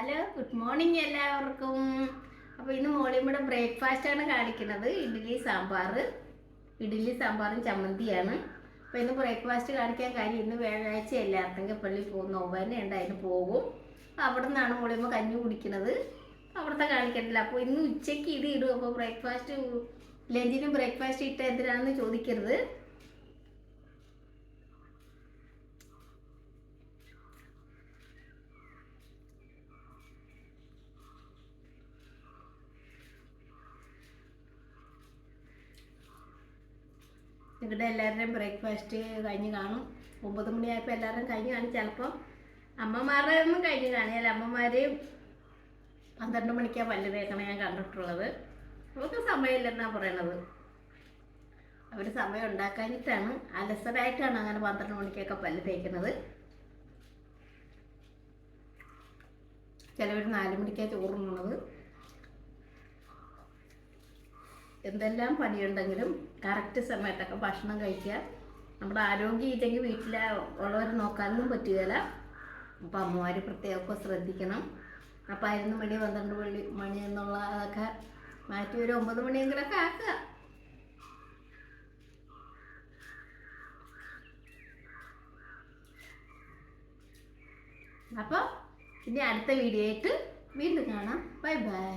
Hello, good morning എല്ലാവർക്കും. അപ്പോൾ ഇന്ന് മോളിയുടെ ബ്രേക്ക്ഫാസ്റ്റാണ് കാണിക്കുന്നത്. ഇഡ്ഡലി സാമ്പാറും ചമ്മന്തിയാണ്. അപ്പോൾ ഇന്ന് ബ്രേക്ക്ഫാസ്റ്റ് കാണിക്കാൻ കാര്യം ഇന്ന് വ്യാഴാഴ്ചയല്ല, അർത്തങ്കപ്പള്ളി പോകും, നോമ്പന്നെയുണ്ട്, അതിന് പോകും. അവിടെ നിന്നാണ് മോളിയമ്മ കഞ്ഞി കുടിക്കുന്നത്. അവിടുത്തെ കാണിക്കത്തില്ല. അപ്പോൾ ഇന്ന് ഉച്ചയ്ക്ക് ഇത് ഇടും. അപ്പോൾ ലഞ്ചിനും ബ്രേക്ക്ഫാസ്റ്റ് ഇട്ട എന്തിനാണെന്ന് ചോദിക്കരുത്. ഇവിടെ എല്ലാവരുടെയും ബ്രേക്ക്ഫാസ്റ്റ് കഴിഞ്ഞ് കാണും. 9 മണിയായപ്പോൾ എല്ലാവരും കഴിഞ്ഞ് കാണും. ചിലപ്പോൾ അമ്മമാരുടെ ഒന്നും കഴിഞ്ഞ് കാണിയാൽ അമ്മമാർ 12 മണിക്കാണ് പല്ല് തേക്കണം ഞാൻ കണ്ടിട്ടുള്ളത്. അവർക്ക് സമയമില്ലെന്നാണ് പറയണത്. അവർ സമയം ഉണ്ടാക്കാനിട്ടാണ്, അലസരായിട്ടാണ് അങ്ങനെ 12 മണിക്കൊക്കെ പല്ല് തേക്കുന്നത്. ചിലവർ 4 മണിക്കാണ് ചോറുണ്ണുന്നത്. എന്തെല്ലാം പണിയുണ്ടെങ്കിലും കറക്റ്റ് സമയത്തൊക്കെ ഭക്ഷണം കഴിക്കുക. നമ്മുടെ ആരോഗ്യം ഇല്ലെങ്കിൽ വീട്ടിലെ ഉള്ളവർ നോക്കാനൊന്നും പറ്റുകയില്ല. അപ്പോൾ അമ്മമാർ പ്രത്യേകമൊക്കെ ശ്രദ്ധിക്കണം. അപ്പോൾ 11 മണി 12 മണി എന്നുള്ളതൊക്കെ മാറ്റി ഒരു 9 മണിയെങ്കിലൊക്കെ ആക്കുക. അപ്പോൾ ഇനി അടുത്ത വീഡിയോ ആയിട്ട് വീണ്ടും കാണാം. Bye bye.